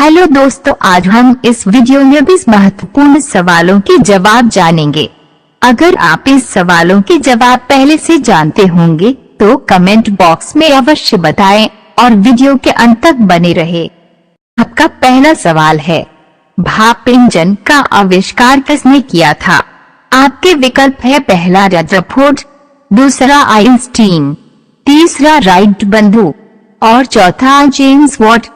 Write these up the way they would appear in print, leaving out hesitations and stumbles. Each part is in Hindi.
हेलो दोस्तों, आज हम इस वीडियो में 20 महत्वपूर्ण सवालों के जवाब जानेंगे। अगर आप इस सवालों के जवाब पहले से जानते होंगे तो कमेंट बॉक्स में अवश्य बताएं और वीडियो के अंत तक बने रहे। आपका पहला सवाल है, भाप इंजन का आविष्कार किसने किया था? आपके विकल्प है पहला रदरफोर्ड, दूसरा आइंस्टीन, तीसरा राइट बंधु और चौथा जेम्स वाट।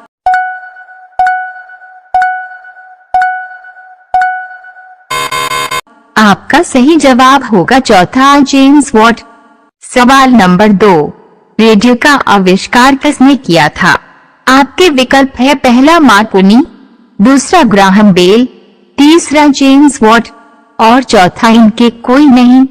आपका सही जवाब होगा चौथा जेम्स वाट। सवाल नंबर 2, रेडियो का आविष्कार किसने किया था? आपके विकल्प है पहला मार्कोनी, दूसरा ग्राहम बेल, तीसरा जेम्स वाट और चौथा इनके कोई नहीं।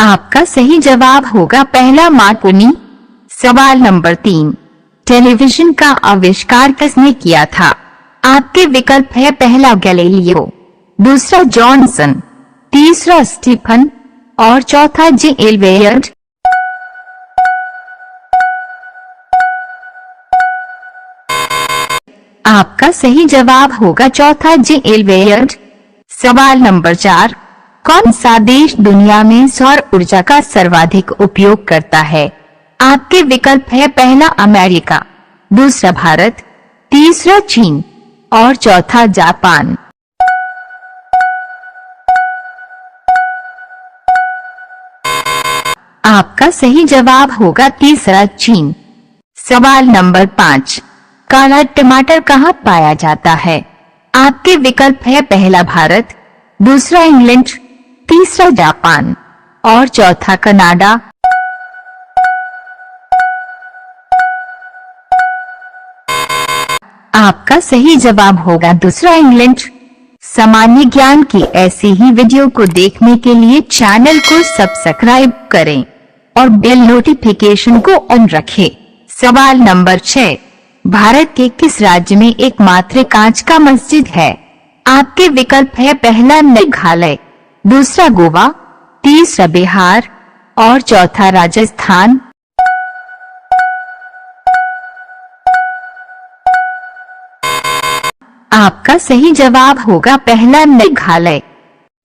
आपका सही जवाब होगा पहला मार्कोनी। सवाल नंबर 3, टेलीविजन का आविष्कार किसने किया था? आपके विकल्प है पहला गैलीलियो, दूसरा जॉनसन, तीसरा स्टीफन और चौथा जे.एल. वेयर्ड। आपका सही जवाब होगा चौथा जे.एल. वेयर्ड। सवाल नंबर 4, कौन सा देश दुनिया में सौर ऊर्जा का सर्वाधिक उपयोग करता है? आपके विकल्प है पहला अमेरिका, दूसरा भारत, तीसरा चीन और चौथा जापान। आपका सही जवाब होगा तीसरा चीन। सवाल नंबर 5, काला टमाटर कहाँ पाया जाता है? आपके विकल्प है पहला भारत, दूसरा इंग्लैंड, तीसरा जापान और चौथा कनाडा। आपका सही जवाब होगा दूसरा इंग्लैंड। सामान्य ज्ञान की ऐसी ही वीडियो को देखने के लिए चैनल को सब्सक्राइब करें और बेल नोटिफिकेशन को ऑन रखें। सवाल नंबर 6, भारत के किस राज्य में एकमात्र कांच का मस्जिद है? आपके विकल्प है पहला मेघालय, दूसरा गोवा, तीसरा बिहार और चौथा राजस्थान। आपका सही जवाब होगा पहला मेघालय।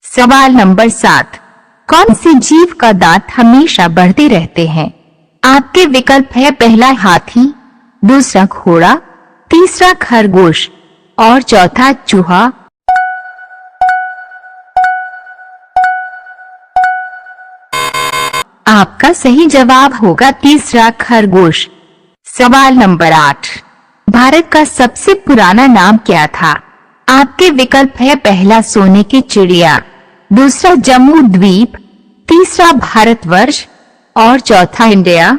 सवाल नंबर 7, कौन सी जीव का दांत हमेशा बढ़ते रहते हैं? आपके विकल्प है पहला हाथी, दूसरा घोड़ा, तीसरा खरगोश और चौथा चूहा। आपका सही जवाब होगा तीसरा खरगोश। सवाल नंबर 8, भारत का सबसे पुराना नाम क्या था? आपके विकल्प है पहला सोने की चिड़िया, दूसरा जम्मू द्वीप, तीसरा भारतवर्ष और चौथा इंडिया।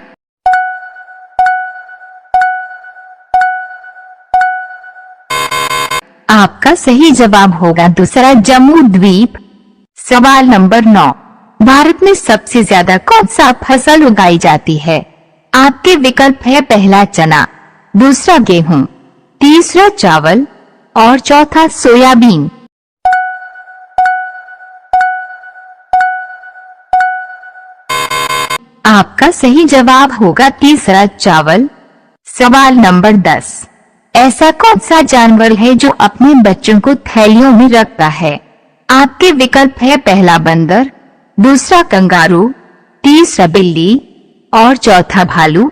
आपका सही जवाब होगा दूसरा जम्मू द्वीप। सवाल नंबर 9, भारत में सबसे ज्यादा कौन सा फसल उगाई जाती है? आपके विकल्प है पहला चना, दूसरा गेहूं, तीसरा चावल और चौथा सोयाबीन। आपका सही जवाब होगा तीसरा चावल। सवाल नंबर 10, ऐसा कौन सा जानवर है जो अपने बच्चों को थैलियों में रखता है? आपके विकल्प है पहला बंदर, दूसरा कंगारू, तीसरा बिल्ली और चौथा भालू।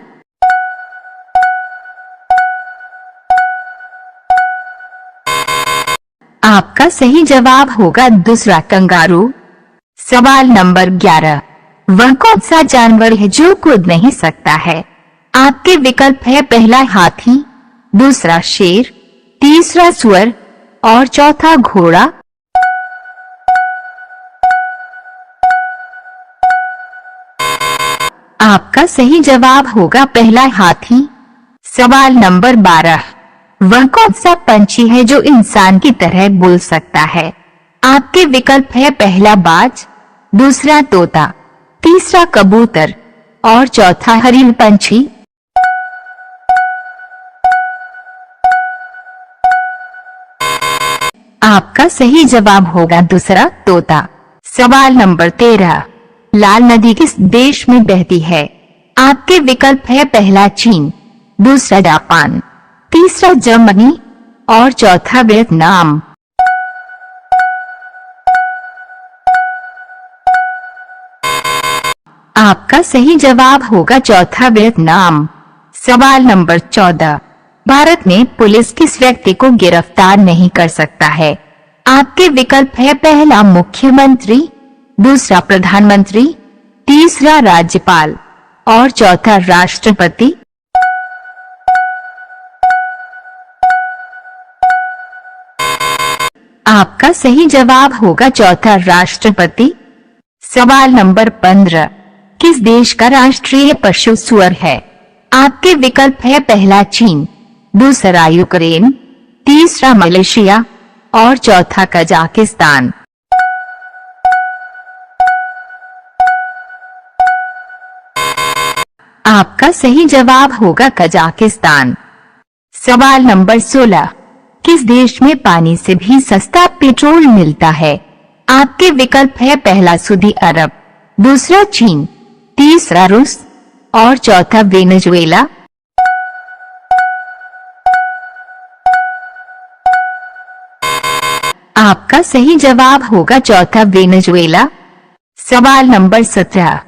आपका सही जवाब होगा दूसरा कंगारू। सवाल नंबर 11, वह कौन सा जानवर है जो कूद नहीं सकता है? आपके विकल्प है पहला हाथी, दूसरा शेर, तीसरा सुअर और चौथा घोड़ा। आपका सही जवाब होगा पहला हाथी। सवाल नंबर 12, वह कौन सा पंछी है जो इंसान की तरह बोल सकता है? आपके विकल्प है पहला बाज, दूसरा तोता, तीसरा कबूतर और चौथा हरिण पंछी। आपका सही जवाब होगा दूसरा तोता। सवाल नंबर 13, लाल नदी किस देश में बहती है? आपके विकल्प है पहला चीन, दूसरा जापान, तीसरा जर्मनी और चौथा वियतनाम। आपका सही जवाब होगा चौथा वियतनाम। सवाल नंबर 14, भारत में पुलिस किस व्यक्ति को गिरफ्तार नहीं कर सकता है? आपके विकल्प है पहला मुख्यमंत्री, दूसरा प्रधानमंत्री, तीसरा राज्यपाल और चौथा राष्ट्रपति। आपका सही जवाब होगा चौथा राष्ट्रपति। सवाल नंबर 15, किस देश का राष्ट्रीय पशु सुअर है? आपके विकल्प है पहला चीन, दूसरा यूक्रेन, तीसरा मलेशिया और चौथा कजाकिस्तान। आपका सही जवाब होगा कजाकिस्तान। सवाल नंबर 16, किस देश में पानी से भी सस्ता पेट्रोल मिलता है? आपके विकल्प है पहला सऊदी अरब, दूसरा चीन, तीसरा रूस और चौथा वेनेजुएला। आपका सही जवाब होगा चौथा वेनेजुएला। सवाल नंबर 17,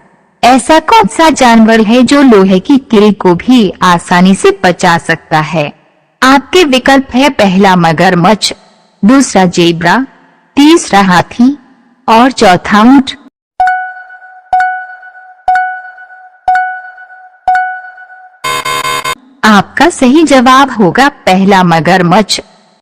ऐसा कौन सा जानवर है जो लोहे की कील को भी आसानी से पचा सकता है? आपके विकल्प है पहला मगरमच्छ, दूसरा जेब्रा, तीसरा हाथी और चौथा ऊंट। आपका सही जवाब होगा पहला मगरमच्छ।